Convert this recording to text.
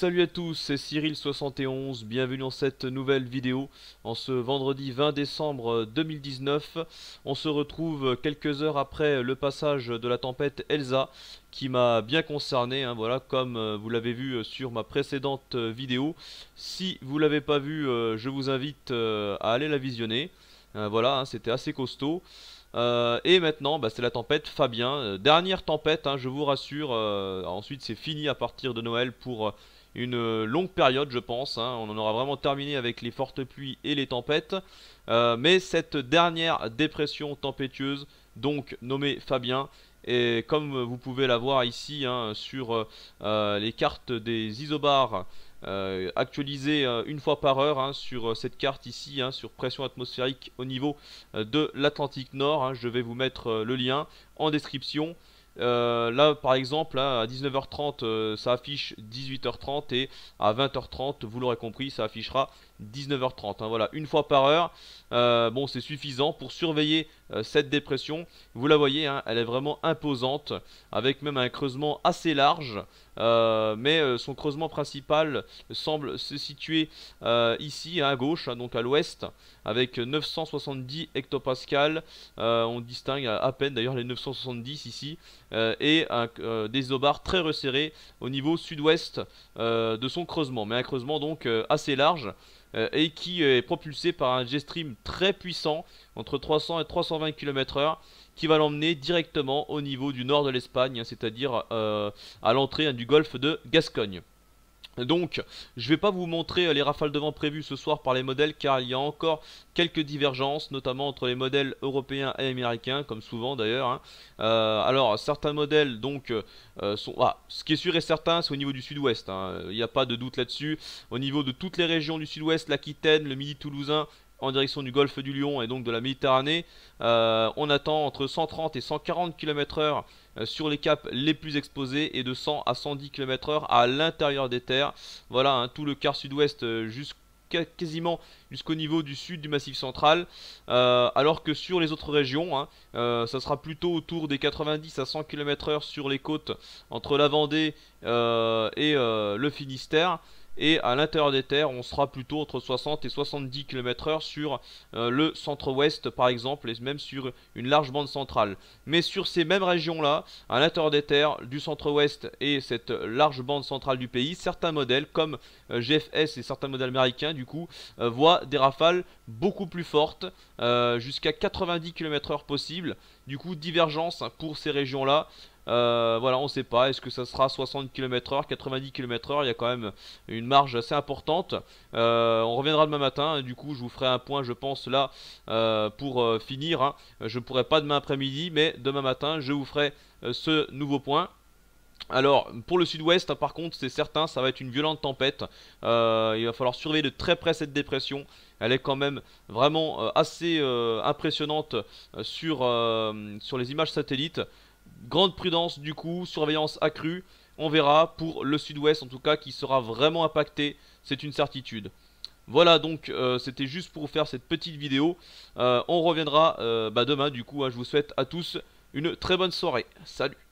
Salut à tous, c'est Cyril71, bienvenue dans cette nouvelle vidéo. En ce vendredi 20 décembre 2019, on se retrouve quelques heures après le passage de la tempête Elsa qui m'a bien concerné, hein, voilà, comme vous l'avez vu sur ma précédente vidéo. Si vous l'avez pas vue, je vous invite à aller la visionner. Voilà, hein, c'était assez costaud. Et maintenant, c'est la tempête Fabien. Dernière tempête, hein, je vous rassure. Ensuite, c'est fini à partir de Noël pour une longue période, je pense, hein. On en aura vraiment terminé avec les fortes pluies et les tempêtes. Mais cette dernière dépression tempétueuse, donc nommée Fabien, et comme vous pouvez la voir ici, hein, sur les cartes des isobars actualisées une fois par heure, hein, sur cette carte ici, hein, sur pression atmosphérique au niveau de l'Atlantique Nord, hein, je vais vous mettre le lien en description. Là par exemple, là, à 19h30 ça affiche 18h30 et à 20h30, vous l'aurez compris, ça affichera 19h30, hein, voilà, une fois par heure. Bon, c'est suffisant pour surveiller cette dépression. Vous la voyez, hein, elle est vraiment imposante, avec même un creusement assez large. Mais son creusement principal semble se situer ici, hein, à gauche, hein, donc à l'ouest, avec 970 hectopascales. On distingue à peine d'ailleurs les 970 ici, et des isobars très resserrés au niveau sud-ouest de son creusement, mais un creusement donc assez large. Et qui est propulsé par un jet stream très puissant, entre 300 et 320 km/h, qui va l'emmener directement au niveau du nord de l'Espagne, hein, c'est-à-dire à l'entrée, hein, du golfe de Gascogne. Donc, je vais pas vous montrer les rafales de vent prévues ce soir par les modèles, car il y a encore quelques divergences, notamment entre les modèles européens et américains, comme souvent d'ailleurs, hein. Alors, certains modèles donc sont... Ah, ce qui est sûr et certain, c'est au niveau du sud-ouest, hein. Il n'y a pas de doute là-dessus. Au niveau de toutes les régions du sud-ouest, l'Aquitaine, le Midi toulousain, en direction du golfe du Lion et donc de la Méditerranée, on attend entre 130 et 140 km/h sur les caps les plus exposés, et de 100 à 110 km/h à l'intérieur des terres. Voilà, hein, tout le quart sud-ouest quasiment jusqu'au niveau du sud du Massif central, alors que sur les autres régions, hein, ça sera plutôt autour des 90 à 100 km/h sur les côtes entre la Vendée et le Finistère. Et à l'intérieur des terres, on sera plutôt entre 60 et 70 km/h sur le centre-ouest par exemple, et même sur une large bande centrale. Mais sur ces mêmes régions-là, à l'intérieur des terres, du centre-ouest et cette large bande centrale du pays, certains modèles comme GFS et certains modèles américains du coup voient des rafales beaucoup plus fortes, jusqu'à 90 km/h possible. Du coup, divergence, hein, pour ces régions-là. Voilà, on ne sait pas, est-ce que ça sera 60 km/h, 90 km/h, il y a quand même une marge assez importante. On reviendra demain matin, hein, du coup je vous ferai un point je pense là pour finir, hein. Je ne pourrai pas demain après-midi, mais demain matin je vous ferai ce nouveau point. Alors pour le sud-ouest, hein, par contre c'est certain, ça va être une violente tempête. Il va falloir surveiller de très près cette dépression. Elle est quand même vraiment assez impressionnante sur les images satellites. Grande prudence du coup, surveillance accrue. On verra pour le sud-ouest en tout cas qui sera vraiment impacté, c'est une certitude. Voilà, donc c'était juste pour vous faire cette petite vidéo. On reviendra demain du coup, hein. Je vous souhaite à tous une très bonne soirée. Salut!